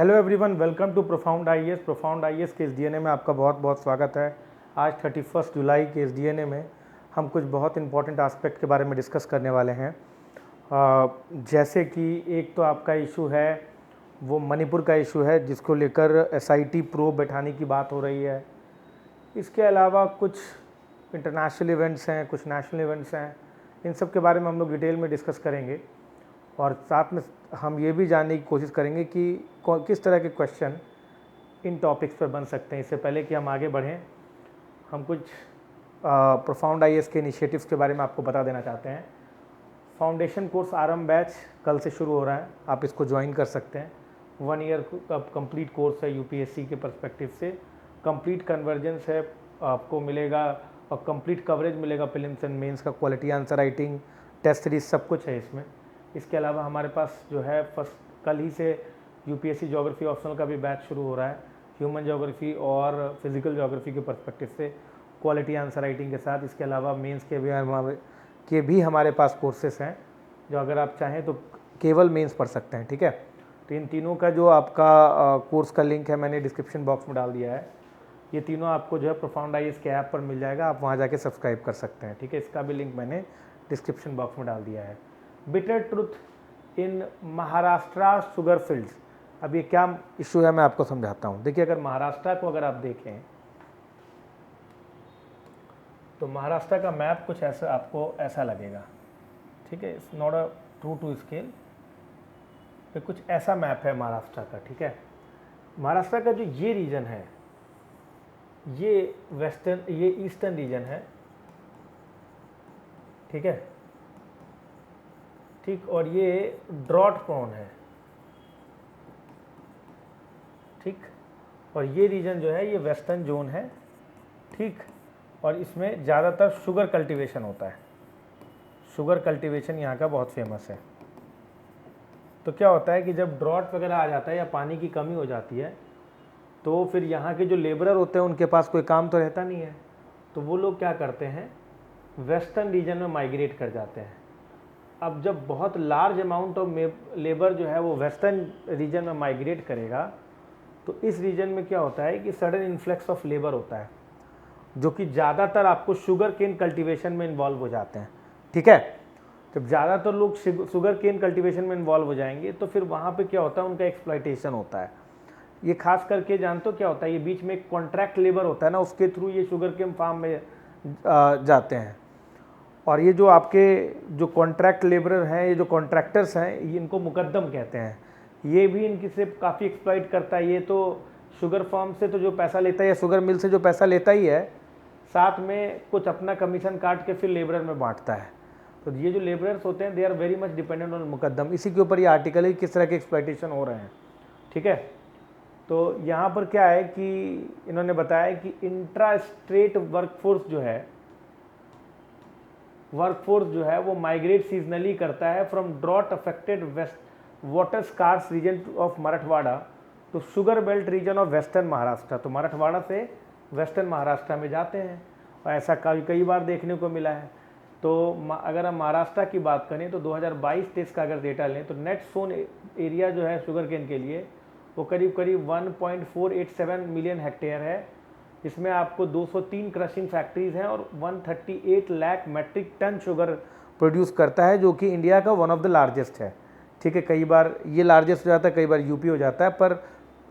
Hello everyone, welcome to profound IAS. Profound IAS के इस DNA में आपका बहुत बहुत स्वागत है। आज 31 जुलाई के इस डीएनए में हम कुछ बहुत इंपॉर्टेंट एस्पेक्ट के बारे में डिस्कस करने वाले हैं। जैसे कि एक तो आपका इशू है, वो मणिपुर का इशू है जिसको लेकर एसआईटी प्रो बैठाने की बात हो रही है। इसके अलावा कुछ इंटरनेशनल इवेंट्स हैं, कुछ नेशनल इवेंट्स हैं, इन सब के बारे में हम लोग डिटेल में डिस्कस करेंगे। और साथ में हम ये भी जानने की कोशिश करेंगे कि किस तरह के क्वेश्चन इन टॉपिक्स पर बन सकते हैं। इससे पहले कि हम आगे बढ़ें, हम कुछ प्रोफाउंड आईएएस के इनिशिएटिव्स के बारे में आपको बता देना चाहते हैं। फाउंडेशन कोर्स आरंभ बैच कल से शुरू हो रहा है, आप इसको ज्वाइन कर सकते हैं। 1 ईयर का कंप्लीट कोर्स है यूपीएससी के पर्सपेक्टिव से। कंप्लीट कन्वर्जेंस है, आपको मिलेगा और कंप्लीट कवरेज मिलेगा प्रीलिम्स एंड मेंस का, quality answer writing, test series, सब कुछ है इसमें। इसके अलावा हमारे पास जो है कल ही से यूपीएससी ज्योग्राफी ऑप्शनल का भी बैच शुरू हो रहा है। ह्यूमन ज्योग्राफी और फिजिकल ज्योग्राफी के पर्सपेक्टिव से क्वालिटी आंसर राइटिंग के साथ। इसके अलावा मेंस के भी हमारे पास कोर्सेस हैं जो अगर आप चाहें तो केवल मेंस पढ़ सकते हैं, ठीक है। तो इन तीनों का जो आपका कोर्स का लिंक है मैंने डिस्क्रिप्शन बॉक्स में डाल दिया है। ये तीनों आपको जो है प्रोफाउंड आईएएस के ऐप पर मिल जाएगा, आप वहाँ जाके सब्सक्राइब कर सकते हैं, ठीक है। इसका भी लिंक मैंने डिस्क्रिप्शन बॉक्स में डाल दिया है। बिटर ट्रुथ इन महाराष्ट्र शुगर फील्ड्स। अब ये क्या इशू है मैं आपको समझाता हूँ। देखिए, अगर महाराष्ट्र को अगर आप देखें तो महाराष्ट्र का मैप कुछ ऐसा आपको ऐसा लगेगा, ठीक है। It's not a true to scale, तो कुछ ऐसा मैप है महाराष्ट्र का, ठीक है। महाराष्ट्र का जो ये रीजन है, ये वेस्टर्न, ये ईस्टर्न रीजन है, ठीक है, ठीक। और ये ड्रॉट प्रोन है, ठीक। और ये रीजन जो है ये वेस्टर्न जोन है, ठीक। और इसमें ज़्यादातर शुगर कल्टीवेशन होता है। शुगर कल्टीवेशन यहाँ का बहुत फेमस है। तो क्या होता है कि जब ड्रॉट वगैरह आ जाता है या पानी की कमी हो जाती है तो फिर यहाँ के जो लेबरर होते हैं उनके पास कोई काम तो रहता नहीं है, तो वो लोग क्या करते हैं, वेस्टर्न रीजन में माइग्रेट कर जाते हैं। अब जब बहुत लार्ज अमाउंट ऑफ लेबर जो है वो वेस्टर्न रीजन में माइग्रेट करेगा तो इस रीजन में क्या होता है कि सडन इन्फ्लक्स ऑफ लेबर होता है, जो कि ज़्यादातर आपको शुगर केन कल्टीवेशन में इन्वॉल्व हो जाते हैं, ठीक है। जब ज़्यादातर लोग शुगर केन कल्टीवेशन में इन्वॉल्व हो जाएंगे तो फिर वहाँ पे क्या होता है, उनका एक्सप्लॉइटेशन होता है। ये खास करके जानते हो क्या होता है, ये बीच में एक कॉन्ट्रैक्ट लेबर होता है ना, उसके थ्रू ये शुगर केन फार्म में जाते हैं। और ये जो आपके जो कॉन्ट्रैक्ट लेबरर हैं, ये जो कॉन्ट्रैक्टर्स हैं, इनको मुकद्दम कहते हैं। ये भी इनकी से काफ़ी एक्सप्लॉइट करता है। ये तो शुगर फार्म से तो जो पैसा लेता है या शुगर मिल से जो पैसा लेता ही है, साथ में कुछ अपना कमीशन काट के फिर लेबरर में बांटता है। तो ये जो लेबरर्स होते हैं they are very much dependent on मुकद्दम। इसी के ऊपर ये आर्टिकल है किस तरह के एक्सप्लॉइटेशन हो रहे हैं, ठीक है। तो यहाँ पर क्या है कि इन्होंने बताया कि इंट्रा स्टेट वर्कफोर्स जो है वो माइग्रेट सीजनली करता है from drought affected west water scarce region of Marathwada to sugar belt region of western Maharashtra. तो मराठवाड़ा से वेस्टर्न महाराष्ट्र में जाते हैं और ऐसा कई बार देखने को मिला है। तो अगर हम महाराष्ट्र की बात करें तो 2022-23 का अगर डेटा लें तो नेट सोन एरिया जो है शुगर केन के लिए वो करीब 1.487 मिलियन हेक्टेयर है, जिसमें आपको 203 क्रशिंग फैक्ट्रीज हैं और 138 lakh metric ton sugar produce करता है, जो कि इंडिया का वन ऑफ द लार्जेस्ट है, ठीक है। कई बार ये लार्जेस्ट हो जाता है, कई बार यूपी हो जाता है, पर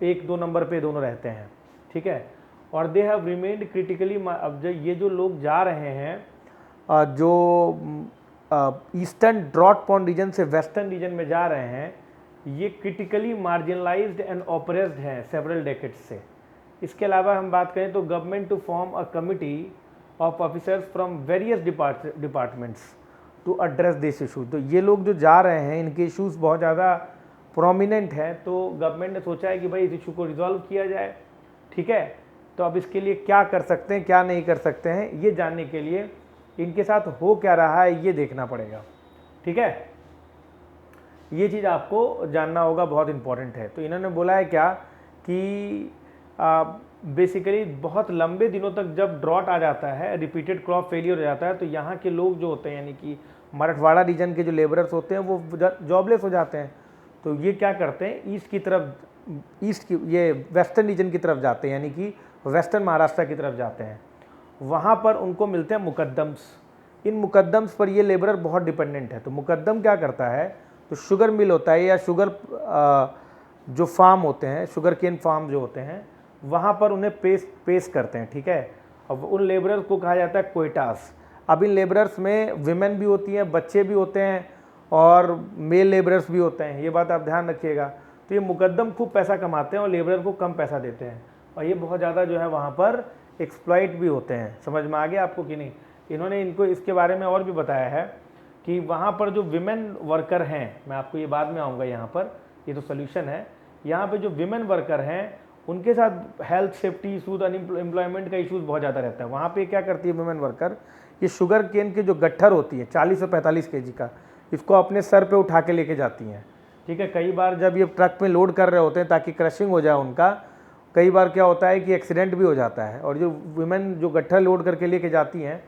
1-2 नंबर पे दोनों रहते हैं, ठीक है। और दे हैव रिमेन्ड क्रिटिकली। अब जो ये जो लोग जा रहे हैं जो ईस्टर्न ड्रॉट प्रोन रीजन से वेस्टर्न रीजन में जा रहे हैं, ये क्रिटिकली मार्जिनलाइज्ड एंड ऑपरेस्ड हैं सेवरल डेकेड्स से। इसके अलावा हम बात करें तो government to form a committee of officers from various departments to address this issue. तो ये लोग जो जा रहे हैं इनके इश्यूज बहुत ज़्यादा प्रोमिनेंट हैं, तो गवर्नमेंट ने सोचा है कि भाई इस इशू को रिजॉल्व किया जाए, ठीक है। तो अब इसके लिए क्या कर सकते हैं, क्या नहीं कर सकते हैं, ये जानने के लिए इनके साथ हो क्या रहा है ये देखना पड़ेगा, ठीक है। ये चीज़ आपको जानना होगा, बहुत इंपॉर्टेंट है। तो इन्होंने बोला है क्या कि बेसिकली बहुत लंबे दिनों तक जब ड्रॉट आ जाता है, रिपीटेड क्रॉप फेलियर हो जाता है, तो यहाँ के लोग जो होते हैं यानी कि मराठवाड़ा रीजन के जो लेबरर्स होते हैं वो जॉबलेस हो जाते हैं। तो ये क्या करते हैं, ईस्ट की तरफ ईस्ट की ये वेस्टर्न रीजन की तरफ जाते हैं, यानी कि वेस्टर्न महाराष्ट्र की तरफ जाते हैं, वहाँ पर उनको मिलते हैं मुकद्दम्स। इन मुकद्दम्स पर ये लेबरर बहुत डिपेंडेंट है। तो मुकद्दम क्या करता है, तो शुगर मिल होता है या शुगर जो फार्म होते हैं, शुगर केन फार्म जो होते हैं, वहाँ पर उन्हें पेश करते हैं, ठीक है। अब उन लेबरर्स को कहा जाता है क्वेटास। अब इन लेबरर्स में विमेन भी होती हैं, बच्चे भी होते हैं और मेल लेबरर्स भी होते हैं, ये बात आप ध्यान रखिएगा। तो ये मुकद्दम खूब पैसा कमाते हैं और लेबरर को कम पैसा देते हैं, और ये बहुत ज़्यादा जो है वहाँ पर एक्सप्लॉइट भी होते हैं। समझ में आ गया आपको कि नहीं। इन्होंने इनको इसके बारे में और भी बताया है कि वहाँ पर जो विमेन वर्कर हैं, मैं आपको ये बाद में आऊँगा यहाँ पर, ये तो सोल्यूशन है। यहाँ पे जो विमेन वर्कर हैं उनके साथ हेल्थ सेफ्टी इशूज़, अनएम्प्लॉयमेंट का इशूज़ बहुत ज़्यादा रहता है। वहाँ पे क्या करती है विमेन वर्कर, ये शुगर केन की जो गट्ठर होती है 40 से 45 kg का, इसको अपने सर पे उठा के लेके जाती हैं, ठीक है। कई बार जब ये ट्रक में लोड कर रहे होते हैं ताकि क्रशिंग हो जाए उनका, कई बार क्या होता है कि एक्सीडेंट भी हो जाता है। और जो विमेन जो गट्ठर लोड करके लेके जाती हैं,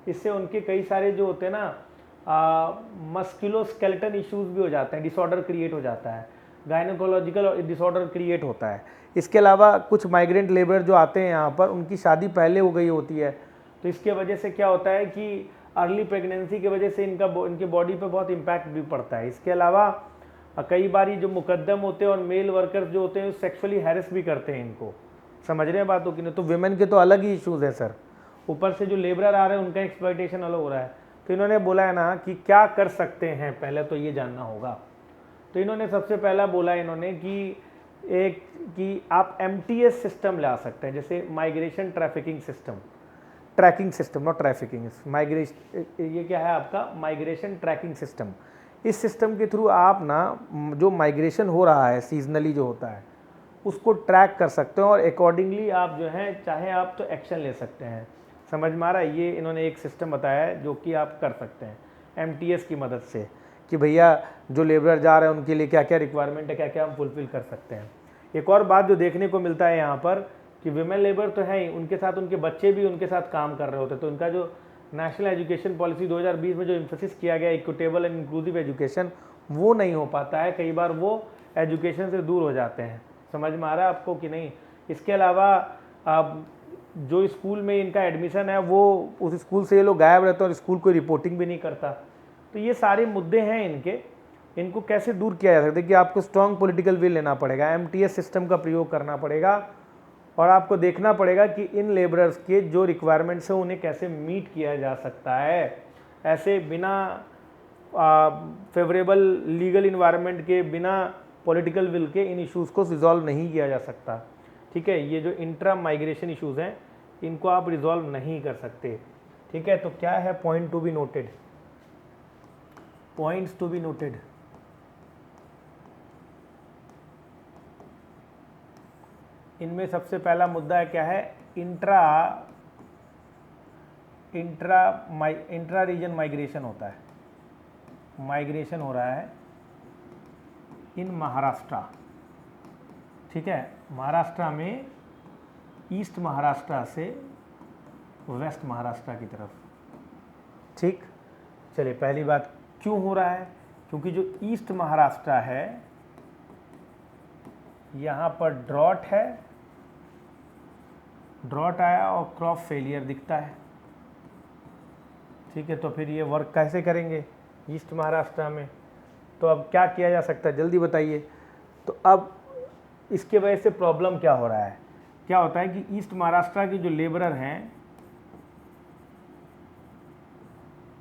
इससे उनके कई सारे जो होते हैं ना मस्कुलोस्केलेटल इश्यूज़ भी हो जाते हैं, डिसऑर्डर क्रिएट हो जाता है, गायनोकोलॉजिकल डिसऑर्डर क्रिएट होता है। इसके अलावा कुछ माइग्रेंट लेबर जो आते हैं यहाँ पर, उनकी शादी पहले हो गई होती है, तो इसके वजह से क्या होता है कि अर्ली प्रेगनेंसी की वजह से इनके बॉडी पे बहुत इम्पैक्ट भी पड़ता है। इसके अलावा कई बार जो मुकद्दम होते हैं और मेल वर्कर्स जो होते हैं सेक्सुअली हैरेस भी करते हैं इनको। समझ रहे हैं बातों की नहीं। तो विमेन के तो अलग ही इश्यूज़ है सर, ऊपर से जो लेबरर आ रहे हैं उनका एक्सप्लॉयटेशन अलग हो रहा है। तो इन्होंने बोला है ना कि क्या कर सकते हैं, पहले तो ये जानना होगा। तो इन्होंने सबसे पहला बोला इन्होंने कि आप MTS सिस्टम ला सकते हैं, जैसे migration trafficking system, tracking system, not trafficking, migration, ये क्या है आपका माइग्रेशन ट्रैकिंग सिस्टम। इस सिस्टम के थ्रू आप ना जो माइग्रेशन हो रहा है सीजनली जो होता है उसको ट्रैक कर सकते हो, और अकॉर्डिंगली आप जो है चाहे आप तो एक्शन ले सकते हैं। समझ में आ रहा है। ये इन्होंने एक सिस्टम बताया है जो कि आप कर सकते हैं MTS की मदद से, कि भैया जो लेबर जा रहे हैं उनके लिए क्या क्या रिक्वायरमेंट है, क्या क्या हम फुलफ़िल कर सकते हैं। एक और बात जो देखने को मिलता है यहाँ पर कि विमेन लेबर तो है ही, उनके साथ उनके बच्चे भी उनके साथ काम कर रहे होते हैं। तो उनका जो नेशनल एजुकेशन पॉलिसी 2020 में जो इम्फेसिस किया गया इक्विटेबल एंड इंक्लूसिव एजुकेशन, वो नहीं हो पाता है। कई बार वो एजुकेशन से दूर हो जाते हैं। समझ में आ रहा है आपको कि नहीं। इसके अलावा जो स्कूल में इनका एडमिशन है वो उस स्कूल से ये लोग गायब रहते हैं और स्कूल कोई रिपोर्टिंग भी नहीं करता। तो ये सारे मुद्दे हैं इनको कैसे दूर किया जा सकता है कि आपको स्ट्रॉन्ग पॉलिटिकल विल लेना पड़ेगा, MTS सिस्टम का प्रयोग करना पड़ेगा, और आपको देखना पड़ेगा कि इन लेबरर्स के जो रिक्वायरमेंट्स हैं उन्हें कैसे मीट किया जा सकता है। ऐसे बिना फेवरेबल लीगल इन्वायरमेंट के, बिना पॉलिटिकल विल के इन इश्यूज़ को रिजॉल्व नहीं किया जा सकता, ठीक है। ये जो इंट्रा माइग्रेशन इश्यूज़ हैं इनको आप रिजॉल्व नहीं कर सकते, ठीक है। तो क्या है point to be noted, points to be noted. इनमें सबसे पहला मुद्दा है क्या है, इंट्रा रीजन माइग्रेशन होता है, माइग्रेशन हो रहा है इन महाराष्ट्र, ठीक है। महाराष्ट्र में ईस्ट महाराष्ट्र से वेस्ट महाराष्ट्र की तरफ, ठीक। चलिए पहली बात क्यों हो रहा है, क्योंकि जो ईस्ट महाराष्ट्र है यहाँ पर ड्रॉट है, ड्रॉट आया और क्रॉप फेलियर दिखता है, ठीक है। तो फिर ये वर्क कैसे करेंगे ईस्ट महाराष्ट्र में। तो अब क्या किया जा सकता है जल्दी बताइए। तो अब इसके वजह से प्रॉब्लम क्या हो रहा है, क्या होता है कि ईस्ट महाराष्ट्र के जो लेबरर हैं,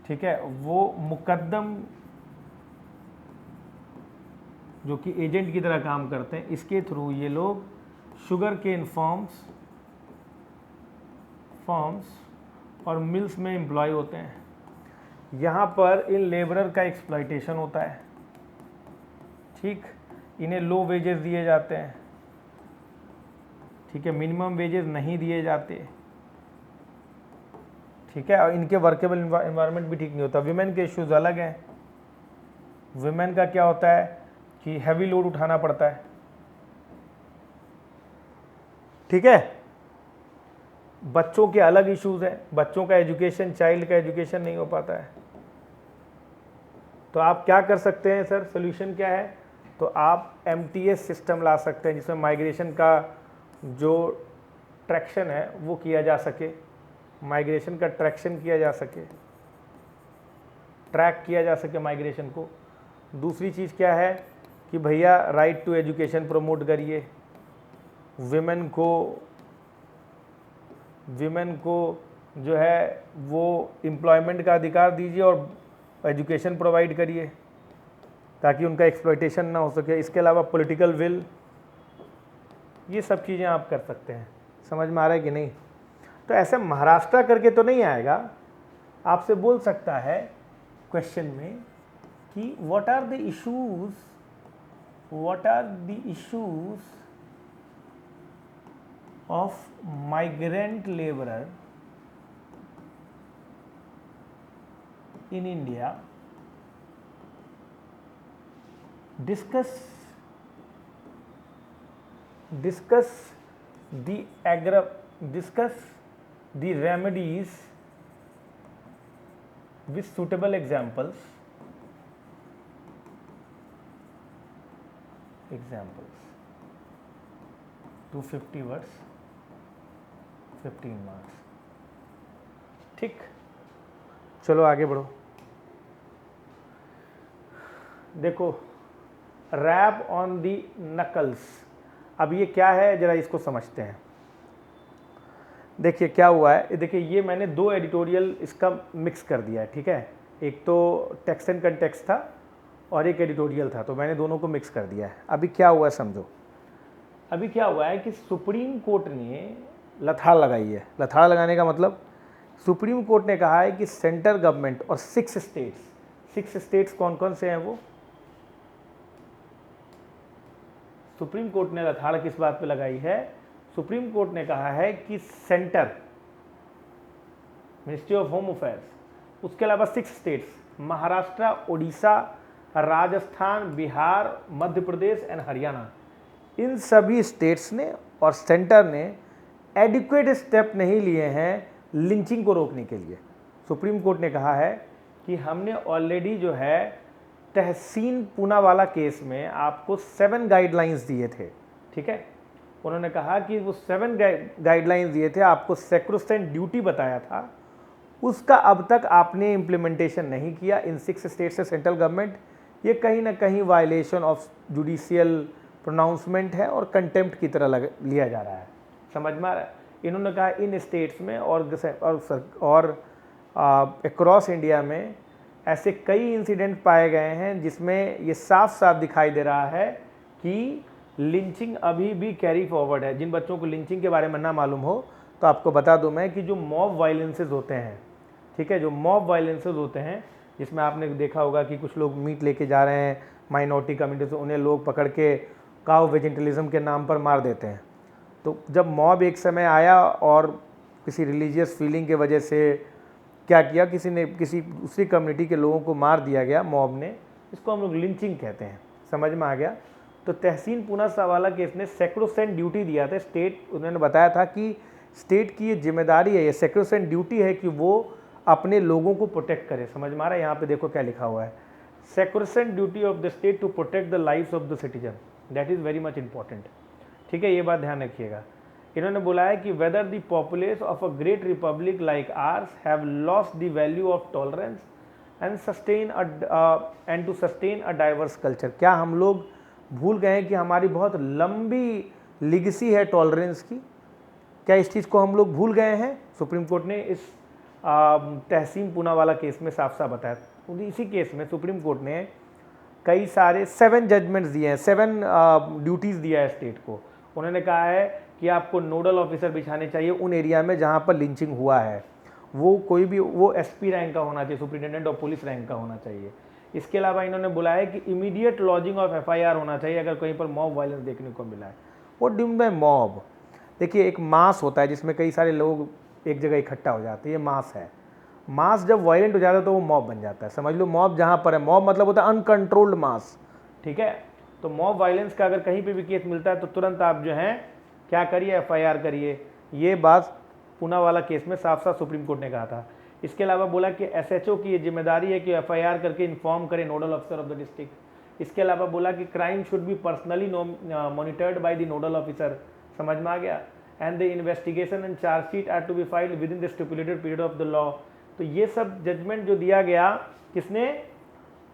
ठीक है, वो मुकद्दम जो कि एजेंट की तरह काम करते हैं, इसके थ्रू ये लोग शुगर केन फॉर्म्स और मिल्स में एम्प्लॉय होते हैं। यहाँ पर इन लेबरर का एक्सप्लॉयटेशन होता है, ठीक। इन्हें लो वेजेस दिए जाते हैं, ठीक है, मिनिमम वेजेस नहीं दिए जाते, ठीक है। और इनके वर्केबल इन्वायरमेंट भी ठीक नहीं होता। विमेन के इश्यूज़ अलग हैं। विमेन का क्या होता है कि हैवी लोड उठाना पड़ता है, ठीक है। बच्चों के अलग इश्यूज़ हैं, बच्चों का एजुकेशन, चाइल्ड का एजुकेशन नहीं हो पाता है। तो आप क्या कर सकते हैं सर, सोल्यूशन क्या है। तो आप MTS सिस्टम ला सकते हैं जिसमें माइग्रेशन का जो ट्रैक्शन है वो किया जा सके, माइग्रेशन का ट्रैक्शन किया जा सके, ट्रैक किया जा सके माइग्रेशन को। दूसरी चीज़ क्या है कि भैया राइट टू एजुकेशन प्रमोट करिए, विमेन को जो है वो एम्प्लॉयमेंट का अधिकार दीजिए और एजुकेशन प्रोवाइड करिए ताकि उनका एक्सप्लॉयटेशन ना हो सके। इसके अलावा पॉलिटिकल विल, ये सब चीज़ें आप कर सकते हैं। समझ में आ रहा है कि नहीं? तो ऐसे महाराष्ट्र करके तो नहीं आएगा, आपसे बोल सकता है क्वेश्चन में कि what are the issues of migrant labourer in India, discuss the remedies with suitable examples 250 words 15 marks। ठीक, चलो आगे बढ़ो। देखो, रैप ऑन दी नकल्स, अब ये क्या है जरा इसको समझते हैं। देखिए क्या हुआ है, देखिए ये मैंने दो एडिटोरियल इसका मिक्स कर दिया है, ठीक है। एक तो टेक्स्ट एंड कंटेक्स्ट था और एक एडिटोरियल था, तो मैंने दोनों को मिक्स कर दिया है। अभी क्या हुआ है समझो। अभी क्या हुआ है कि सुप्रीम कोर्ट ने लथाड़ लगाई है। लथाड़ लगाने का मतलब सुप्रीम कोर्ट ने कहा है कि सेंट्रल गवर्नमेंट और 6 स्टेट्स कौन कौन से हैं वो, सुप्रीम कोर्ट ने लथाड़ किस बात पे लगाई है। सुप्रीम कोर्ट ने कहा है कि centre, ministry of home affairs, उसके अलावा 6 स्टेट्स महाराष्ट्र, उड़ीसा, राजस्थान, बिहार, मध्य प्रदेश एंड हरियाणा, इन सभी स्टेट्स ने और सेंटर ने एडिक्वेट स्टेप नहीं लिए हैं लिंचिंग को रोकने के लिए। सुप्रीम कोर्ट ने कहा है कि हमने ऑलरेडी जो है तहसीन पूनावाला केस में आपको 7 गाइडलाइंस दिए थे, ठीक है। उन्होंने कहा कि वो 7 गाइडलाइंस दिए थे, आपको सैक्रोसेंट ड्यूटी बताया था, उसका अब तक आपने इम्प्लीमेंटेशन नहीं किया इन 6 स्टेट से सेंट्रल गवर्नमेंट। ये कहीं ना कहीं वायलेशन ऑफ जुडिशियल प्रोनाउंसमेंट है और कंटेम्प्ट की तरह लिया जा रहा है। समझ में आ रहा है? इन्होंने कहा इन स्टेट्स में और अक्रॉस इंडिया में ऐसे कई इंसिडेंट पाए गए हैं जिसमें ये साफ साफ दिखाई दे रहा है कि लिंचिंग अभी भी कैरी फॉरवर्ड है। जिन बच्चों को लिंचिंग के बारे में ना मालूम हो तो आपको बता दूं मैं कि जो मॉब वायलेंसेस होते हैं, ठीक है, जो मॉब वायलेंसेस होते हैं जिसमें आपने देखा होगा कि कुछ लोग मीट लेके जा रहे हैं माइनॉरिटी कम्युनिटी से, उन्हें लोग पकड़ के काउ वेजेंटलिज्म के नाम पर मार देते हैं। तो जब मॉब एक समय आया और किसी रिलीजियस फीलिंग के वजह से क्या किया, किसी ने किसी दूसरी कम्युनिटी के लोगों को मार दिया गया मॉब ने, इसको हम लोग लिंचिंग कहते हैं। समझ में आ गया? तो तहसीन पूनावाला केस ने सैक्रोसेंट ड्यूटी दिया था स्टेट, उन्होंने बताया था कि स्टेट की ये जिम्मेदारी है, ये सैक्रोसेंट ड्यूटी है कि वो अपने लोगों को प्रोटेक्ट करे। समझ में आ रहा है? यहाँ पे देखो क्या लिखा हुआ है, sacrosanct duty of the state to protect the lives of the citizen, that is very much important, ठीक है। ये बात ध्यान रखिएगा। इन्होंने बोला है कि whether the populace of a great republic like ours have lost the value of tolerance and to sustain a diverse culture, क्या हम लोग भूल गए हैं कि हमारी बहुत लंबी लिगेसी है टॉलरेंस की, क्या इस चीज़ को हम लोग भूल गए हैं? सुप्रीम कोर्ट ने इस तहसीन पूनावाला केस में साफ साफ बताया। इसी केस में सुप्रीम कोर्ट ने कई सारे 7 जजमेंट्स दिए हैं, 7 ड्यूटीज़ दिया है स्टेट को। उन्होंने कहा है कि आपको नोडल ऑफिसर बिछाने चाहिए उन एरिया में जहाँ पर लिंचिंग हुआ है, वो कोई भी वो SP रैंक का होना चाहिए, सुप्रिटेंडेंट ऑफ पुलिस रैंक का होना चाहिए। इसके अलावा इन्होंने बुलाया है कि इमीडिएट लॉजिंग ऑफ FIR होना चाहिए अगर कहीं पर मॉब वायलेंस देखने को मिला है। What do by mob? देखिए एक मास होता है जिसमें कई सारे लोग एक जगह इकट्ठा हो जाते हैं, ये मास है। मास जब वायलेंट हो जाता है तो वो मॉब बन जाता है। समझ लो मॉब जहाँ पर है, मॉब मतलब होता है अनकंट्रोल्ड मास, ठीक है। तो मॉब वायलेंस का अगर कहीं पे भी केस मिलता है तो तुरंत आप जो है क्या करिए, FIR करिए। ये बात पूनावाला केस में साफ साफ सुप्रीम कोर्ट ने कहा था। इसके अलावा बोला कि SHO की ये जिम्मेदारी है कि FIR करके इन्फॉर्म करें nodal officer of the district. इसके अलावा बोला कि crime should be personally monitored by the nodal officer, समझ में आ गया, and the investigation and chargesheet are to be filed within the stipulated period of the law. तो ये सब जजमेंट जो दिया गया, किसने,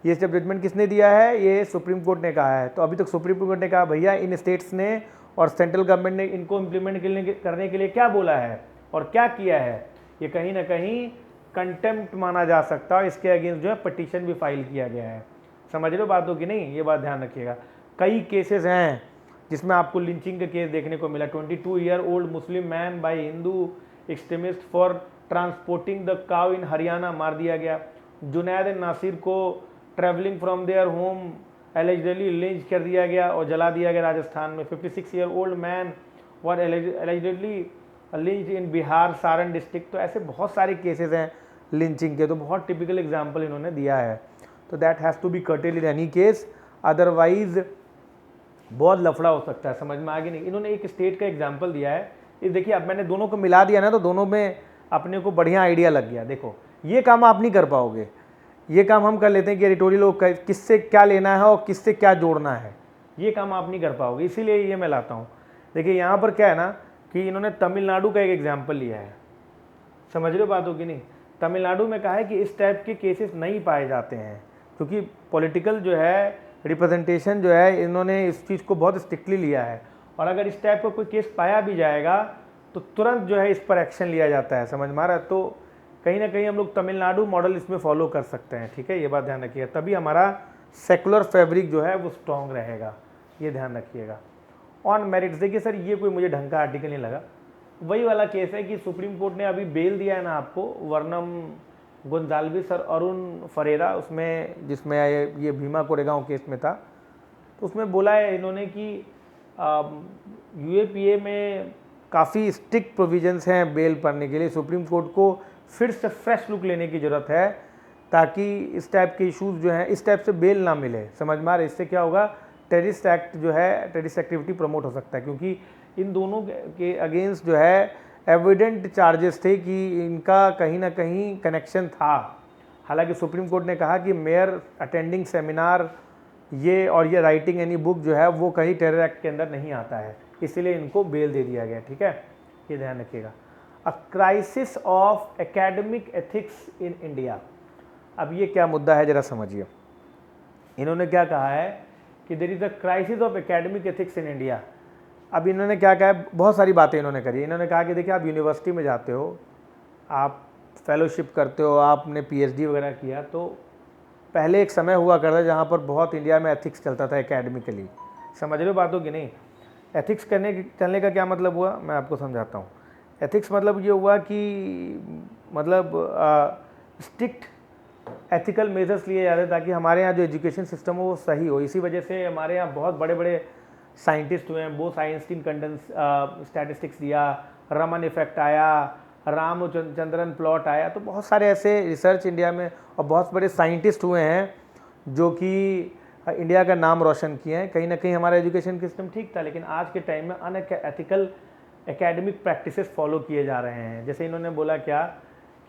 ये सब जजमेंट किसने दिया है, ये सुप्रीम कोर्ट ने कहा है। तो अभी तक सुप्रीम कोर्ट ने कहा भैया इन स्टेट्स ने और सेंट्रल गवर्नमेंट ने इनको इम्प्लीमेंट करने के लिए क्या बोला है और क्या किया है, ये कहीं ना कहीं कंटेम्प्ट माना जा सकता है। इसके अगेंस्ट जो है पिटीशन भी फाइल किया गया है। समझ रहे हो बातों की नहीं, ये बात ध्यान रखिएगा। कई केसेस हैं जिसमें आपको लिंचिंग का केस देखने को मिला। 22 year old Muslim man by Hindu extremist for transporting the cow in Haryana, मार दिया गया। जुनैद एंड नासिर को travelling from their home allegedly lynch कर दिया गया और जला दिया गया राजस्थान में। 56 ईयर ओल्ड मैन वर एलिजिडली लिंच इन बिहार सारण डिस्ट्रिक्ट। तो ऐसे बहुत सारे केसेस हैं लिंचिंग के, तो बहुत टिपिकल एग्जाम्पल इन्होंने दिया है। तो that has to be curtailed in any case, otherwise बहुत लफड़ा हो सकता है। समझ में आगे नहीं, इन्होंने एक स्टेट का एग्जाम्पल दिया है। ये देखिए, अब मैंने दोनों को मिला दिया ना, तो दोनों में अपने को बढ़िया आइडिया लग गया। देखो, ये काम आप नहीं कर पाओगे, ये काम हम कर लेते हैं कि एडिटोरियल को किससे क्या लेना है और किससे क्या जोड़ना है, ये काम आप नहीं कर पाओगे, इसीलिए ये मैं लाता हूँ। देखिए यहाँ पर क्या है ना कि इन्होंने तमिलनाडु का एक एग्जाम्पल लिया है। समझ रहे हो बातों की नहीं, तमिलनाडु में कहा है कि इस टाइप के केसेस नहीं पाए जाते हैं, क्योंकि पॉलिटिकल जो है रिप्रेजेंटेशन जो है, इन्होंने इस चीज़ को बहुत स्ट्रिक्टली लिया है। और अगर इस टाइप का कोई केस पाया भी जाएगा तो तुरंत जो है इस पर एक्शन लिया जाता है। समझ में आ रहा है? तो कहीं ना कहीं हम लोग तमिलनाडु मॉडल इसमें फॉलो कर सकते हैं। ठीक है, ये बात ध्यान रखिएगा, तभी हमारा सेकुलर फैब्रिक जो है वो स्ट्रॉन्ग रहेगा, ये ध्यान रखिएगा। ऑन मेरिट्स, देखिए सर ये कोई मुझे ढंग का आर्टिकल नहीं लगा। वही वाला केस है कि सुप्रीम कोर्ट ने अभी बेल दिया है ना आपको, वर्नम गोंजाल्विस और अरुण फरेरा, उसमें जिसमें ये भीमा कोरेगांव केस में था। तो उसमें बोला है इन्होंने कि यूएपीए में काफ़ी स्ट्रिक्ट प्रोविजंस हैं बेल पढ़ने के लिए। सुप्रीम कोर्ट को फिर से फ्रेश लुक लेने की ज़रूरत है, ताकि इस टाइप के इश्यूज़ जो हैं, इस टाइप से बेल ना मिले। समझ में आ रहा है? इससे क्या होगा, टेररिस्ट एक्ट जो है, टेररिस्ट एक्टिविटी प्रमोट हो सकता है, क्योंकि इन दोनों के अगेंस्ट जो है एविडेंट चार्जेस थे कि इनका कहीं ना कहीं कनेक्शन था। हालांकि सुप्रीम कोर्ट ने कहा कि मेयर अटेंडिंग सेमिनार ये और ये राइटिंग एनी बुक जो है वो कहीं टेरर एक्ट के अंदर नहीं आता है, इसीलिए इनको बेल दे दिया गया। ठीक है, ये ध्यान रखिएगा। अ crisis of academic ethics in India. अब ये क्या मुद्दा है जरा समझिए। इन्होंने क्या कहा है कि there is a crisis of academic ethics in India. अब इन्होंने क्या कहा है, बहुत सारी बातें इन्होंने करी। इन्होंने कहा कि देखिए, आप यूनिवर्सिटी में जाते हो, आप फेलोशिप करते हो, आपने पीएचडी वगैरह किया, तो पहले एक समय हुआ करता जहाँ पर बहुत इंडिया में एथिक्स चलता था एकेडमिकली। समझ रहे हो बातों की नहीं? एथिक्स चलने का क्या मतलब हुआ, मैं आपको समझाता हूँ। एथिक्स मतलब ये हुआ कि मतलब स्ट्रिक्ट एथिकल मेजर्स लिए जाते ताकि हमारे यहाँ जो एजुकेशन सिस्टम हो वो सही हो। इसी वजह से हमारे यहाँ बहुत बड़े बड़े साइंटिस्ट हुए हैं। बोस आइंस्टीन कंडेंस स्टैटिस्टिक्स दिया, रमन इफेक्ट आया, रामचंद्रन प्लॉट आया। तो बहुत सारे ऐसे रिसर्च इंडिया में और बहुत बड़े साइंटिस्ट हुए हैं जो कि इंडिया का नाम रोशन किए हैं। कहीं ना कहीं हमारा एजुकेशन सिस्टम ठीक था, लेकिन आज के टाइम में अनएथिकल एकेडमिक प्रैक्टिसेस फॉलो किए जा रहे हैं। जैसे इन्होंने बोला क्या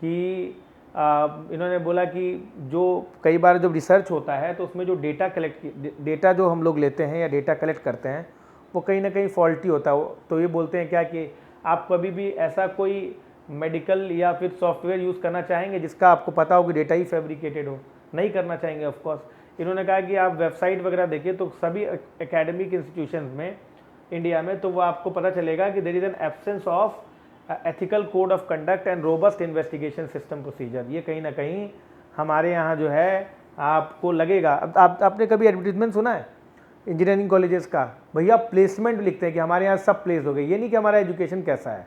कि इन्होंने बोला कि जो कई बार जब रिसर्च होता है तो उसमें जो डेटा जो हम लोग लेते हैं या डेटा कलेक्ट करते हैं वो कहीं ना कहीं फॉल्टी होता है। तो ये बोलते हैं क्या कि आप कभी भी ऐसा कोई मेडिकल या फिर सॉफ्टवेयर यूज़ करना चाहेंगे जिसका आपको पता हो कि डेटा ही फैब्रिकेटेड हो? नहीं करना चाहेंगे ऑफ कोर्स। इन्होंने कहा कि आप वेबसाइट वगैरह देखिए तो सभी एकेडमिक इंस्टीट्यूशंस में इंडिया में, तो वो आपको पता चलेगा कि there is an absence of ethical code of conduct and robust investigation system procedure. ये कहीं ना कहीं हमारे यहाँ जो है आपको लगेगा। अब आपने कभी एडवर्टीजमेंट सुना है इंजीनियरिंग कॉलेजेस का? भैया प्लेसमेंट लिखते हैं कि हमारे यहाँ सब प्लेस हो गए। ये नहीं कि हमारा एजुकेशन कैसा है,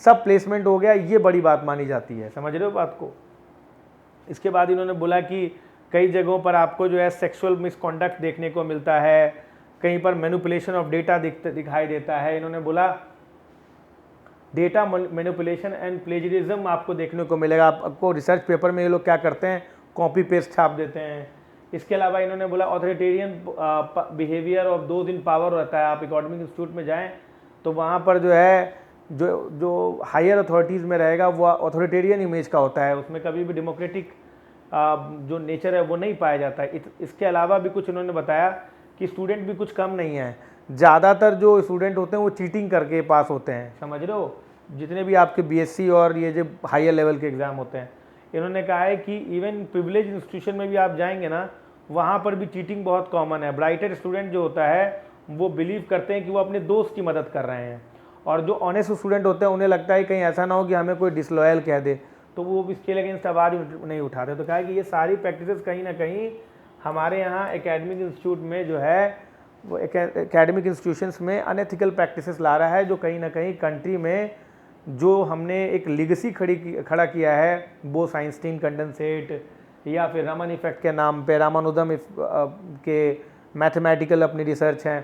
सब प्लेसमेंट हो गया, ये बड़ी बात मानी जाती है। समझ रहे हो बात को? इसके बाद इन्होंने बोला कि कई जगहों पर आपको जो है सेक्सुअल मिसकॉन्डक्ट देखने को मिलता है, कहीं पर मैनिपुलेशन ऑफ डेटा दिखाई देता है। इन्होंने बोला डेटा मैनिपुलेशन एंड प्लेजरिज्म आपको देखने को मिलेगा। आपको रिसर्च पेपर में ये लोग क्या करते हैं, कॉपी पेस्ट छाप देते हैं। इसके अलावा इन्होंने बोला authoritarian behaviour of those in power रहता है। आप एकेडमिक इंस्टीट्यूट में जाएं तो वहाँ पर जो है जो हायर अथॉरिटीज़ में रहेगा वो ऑथोरिटेरियन इमेज का होता है, उसमें कभी भी डेमोक्रेटिक जो नेचर है वो नहीं पाया जाता है। इसके अलावा भी कुछ उन्होंने बताया कि स्टूडेंट भी कुछ कम नहीं है, ज़्यादातर जो स्टूडेंट होते हैं वो चीटिंग करके पास होते हैं, समझ रहे हो, जितने भी आपके बीएससी और ये जो हायर लेवल के एग्ज़ाम होते हैं। इन्होंने कहा है कि इवन प्रिविलेज इंस्टीट्यूशन में भी आप जाएंगे ना, वहाँ पर भी चीटिंग बहुत कॉमन है। ब्राइटर स्टूडेंट जो होता है वो बिलीव करते हैं कि वो अपने दोस्त की मदद कर रहे हैं, और जो ऑनेस्ट स्टूडेंट होते हैं उन्हें लगता है कहीं ऐसा ना हो कि हमें कोई डिसलॉयल कह दे, तो वो इसके अगेंस्ट आवाज़ नहीं उठाते। तो कहा कि ये सारी प्रैक्टिसेस कहीं ना कहीं हमारे यहाँ एकेडमिक इंस्टीट्यूट में जो है वो एकेडमिक इंस्टीट्यूशंस में अनएथिकल प्रैक्टिसेस ला रहा है, जो कहीं ना कहीं कंट्री में जो हमने एक लिगेसी खड़ा किया है, बोस आइंस्टीन कंडेंसेट या फिर रामन इफेक्ट के नाम पे रामानुजम के मैथमेटिकल अपनी रिसर्च हैं,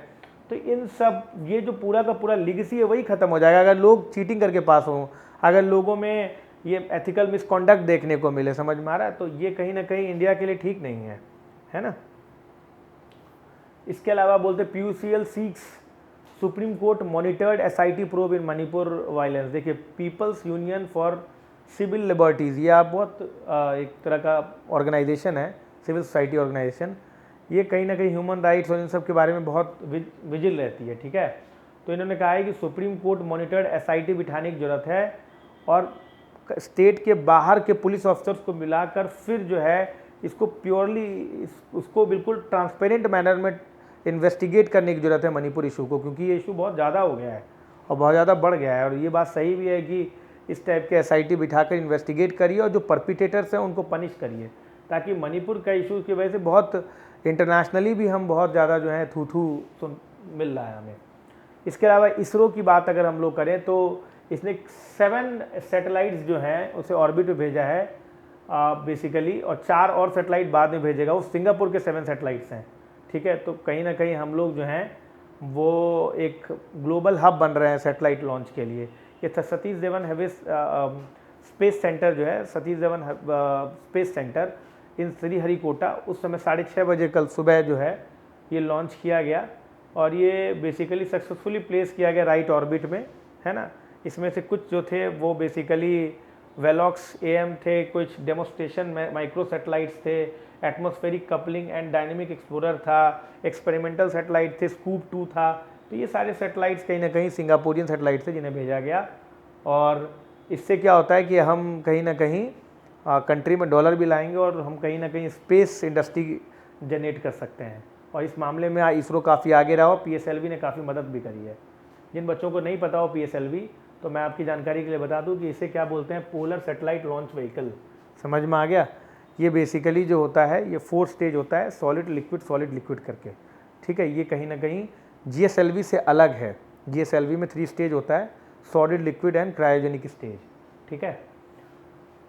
तो इन सब ये जो पूरा का पूरा लिगेसी है वही ख़त्म हो जाएगा अगर लोग चीटिंग करके पास हों, अगर लोगों में ये एथिकल मिसकॉन्डक्ट देखने को मिले, समझ में आ रहा है। तो ये कहीं ना कहीं इंडिया के लिए ठीक नहीं है ना। इसके अलावा बोलते PUCL seeks supreme court monitored SIT probe in Manipur violence. देखिए, people's union for civil liberties, ये आप बहुत एक तरह का ऑर्गेनाइजेशन है, सिविल सोसाइटी ऑर्गेनाइजेशन, ये कहीं ना कहीं ह्यूमन राइट्स और इन सब के बारे में बहुत विजिल रहती है, ठीक है। तो इन्होंने कहा है कि सुप्रीम कोर्ट मॉनिटर्ड SIT बिठाने की ज़रूरत है, और स्टेट के बाहर के पुलिस ऑफिसर्स को मिलाकर फिर जो है इसको प्योरली उसको बिल्कुल ट्रांसपेरेंट मैनर में इन्वेस्टिगेट करने की ज़रूरत है मणिपुर इशू को, क्योंकि ये इशू बहुत ज़्यादा हो गया है और बहुत ज़्यादा बढ़ गया है। और ये बात सही भी है कि इस टाइप के SIT बिठाकर इन्वेस्टिगेट करिए और जो परपिटेटर्स हैं उनको पनिश करिए, ताकि मणिपुर का इशू की वजह से बहुत इंटरनेशनली भी हम बहुत ज़्यादा जो है थू मिल रहा है हमें। इसके अलावा इसरो की बात अगर हम लोग करें तो इसने 7 सैटेलाइट्स जो हैं उसे ऑर्बिट में भेजा है बेसिकली, और 4 और सैटेलाइट बाद में भेजेगा। वो सिंगापुर के 7 सैटेलाइट्स हैं, ठीक है। तो कहीं ना कहीं हम लोग जो हैं वो एक ग्लोबल हब बन रहे हैं सैटेलाइट लॉन्च के लिए। ये सतीश धवन स्पेस सेंटर जो है, सतीश धवन स्पेस सेंटर इन श्रीहरिकोटा, उस समय 6:30 बजे कल सुबह जो है ये लॉन्च किया गया, और ये बेसिकली सक्सेसफुली प्लेस किया गया राइट ऑर्बिट में, है ना। इसमें से कुछ जो थे वो बेसिकली वेलॉक्स AM थे, कुछ डेमोस्ट्रेशन माइक्रो सैटेलाइट्स थे, atmospheric coupling and dynamic explorer था, एक्सपेरिमेंटल सैटेलाइट थे, स्कूप 2 था। तो ये सारे सैटेलाइट्स कहीं ना कहीं सिंगापुरियन सैटेलाइट थे जिन्हें भेजा गया, और इससे क्या होता है कि हम कहीं ना कहीं कंट्री में डॉलर भी लाएंगे और हम कहीं ना कहीं स्पेस इंडस्ट्री जनरेट कर सकते हैं। और इस मामले में इसरो काफ़ी आगे रहा, PSLV ने काफ़ी मदद भी करी है। जिन बच्चों को नहीं पता हो PSLV, तो मैं आपकी जानकारी के लिए बता दूं कि इसे क्या बोलते हैं, पोलर सैटेलाइट लॉन्च व्हीकल। समझ में आ गया। ये बेसिकली जो होता है ये 4 स्टेज होता है, सॉलिड लिक्विड करके, ठीक है। ये कहीं ना कहीं GSLV से अलग है। GSLV में 3 स्टेज होता है, solid, liquid and cryogenic stage, ठीक है।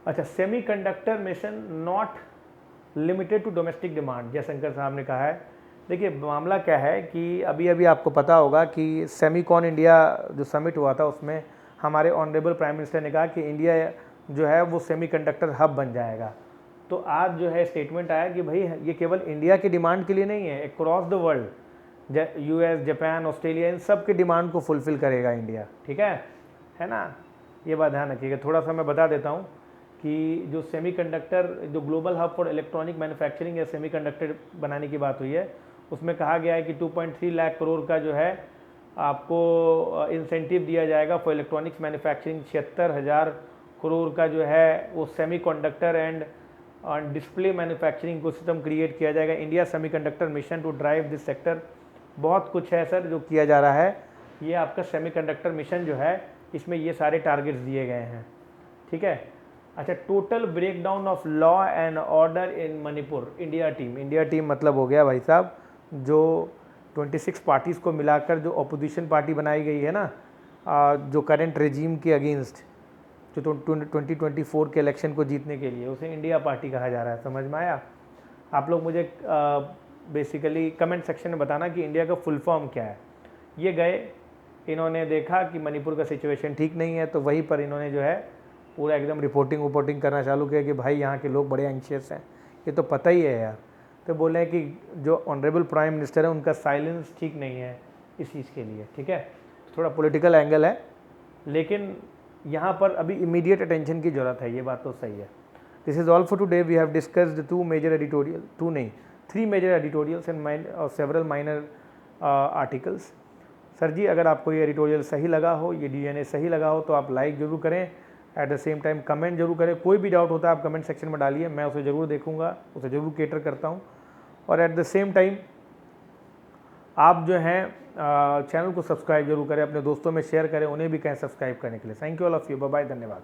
अच्छा, semiconductor mission not limited to domestic demand, Jaishankar साहब ने कहा है। देखिए, मामला क्या है कि अभी आपको पता होगा कि सेमीकॉन इंडिया जो समिट हुआ था उसमें हमारे ऑनरेबल प्राइम मिनिस्टर ने कहा कि इंडिया जो है वो सेमीकंडक्टर हब बन जाएगा। तो आज जो है स्टेटमेंट आया कि भाई ये केवल इंडिया की डिमांड के लिए नहीं है, across the world, US, Japan, Australia, इन सब की डिमांड को फुलफ़िल करेगा इंडिया, ठीक है ना। ये बात ध्यान रखिएगा। थोड़ा सा मैं बता देता हूँ कि जो सेमीकंडक्टर, जो global hub for electronic manufacturing या सेमीकंडक्टर बनाने की बात हुई है, उसमें कहा गया है कि 2.3 लाख करोड़ का जो है आपको इंसेंटिव दिया जाएगा फॉर इलेक्ट्रॉनिक्स मैन्युफैक्चरिंग। 76,000 करोड़ का जो है वो सेमीकंडक्टर एंड डिस्प्ले मैन्युफैक्चरिंग को सिस्टम क्रिएट किया जाएगा। India semiconductor mission to drive this sector, बहुत कुछ है सर जो किया जा रहा है। ये आपका सेमीकंडक्टर मिशन जो है इसमें ये सारे टारगेट्स दिए गए हैं, ठीक है। अच्छा, total breakdown of law and order in Manipur. India team मतलब हो गया भाई साहब जो 26 पार्टीज़ को मिलाकर जो अपोजिशन पार्टी बनाई गई है ना, जो करंट रेजीम के अगेंस्ट, जो 2024 के इलेक्शन को जीतने के लिए, उसे इंडिया पार्टी कहा जा रहा है। समझ में आया। आप लोग मुझे बेसिकली कमेंट सेक्शन में बताना कि इंडिया का फुल फॉर्म क्या है। ये गए, इन्होंने देखा कि मणिपुर का सिचुएशन ठीक नहीं है, तो वहीं पर इन्होंने जो है पूरा एकदम रिपोर्टिंग करना चालू किया कि भाई यहाँ के लोग बड़े एंशियस हैं, ये तो पता ही है यार। तो बोले हैं कि जो ऑनरेबल प्राइम मिनिस्टर है उनका साइलेंस ठीक नहीं है इस चीज़ के लिए, ठीक है। थोड़ा पॉलिटिकल एंगल है, लेकिन यहाँ पर अभी इमीडिएट अटेंशन की ज़रूरत है, ये बात तो सही है। This is all for today. We have discussed three major editorials and several minor articles. Sir ji, अगर आपको ये एडिटोरियल सही लगा हो, ये DNA सही लगा हो, तो आप लाइक ज़रूर करें. At the same time comment जरूर करें. कोई भी डाउट होता है आप कमेंट सेक्शन में डालिए, मैं उसे ज़रूर देखूंगा, उसे ज़रूर केटर करता हूँ. और एट द सेम टाइम आप जो हैं चैनल को सब्सक्राइब जरूर करें, अपने दोस्तों में शेयर करें, उन्हें भी कहें सब्सक्राइब करने के लिए. Thank you all of you. Bye bye. धन्यवाद.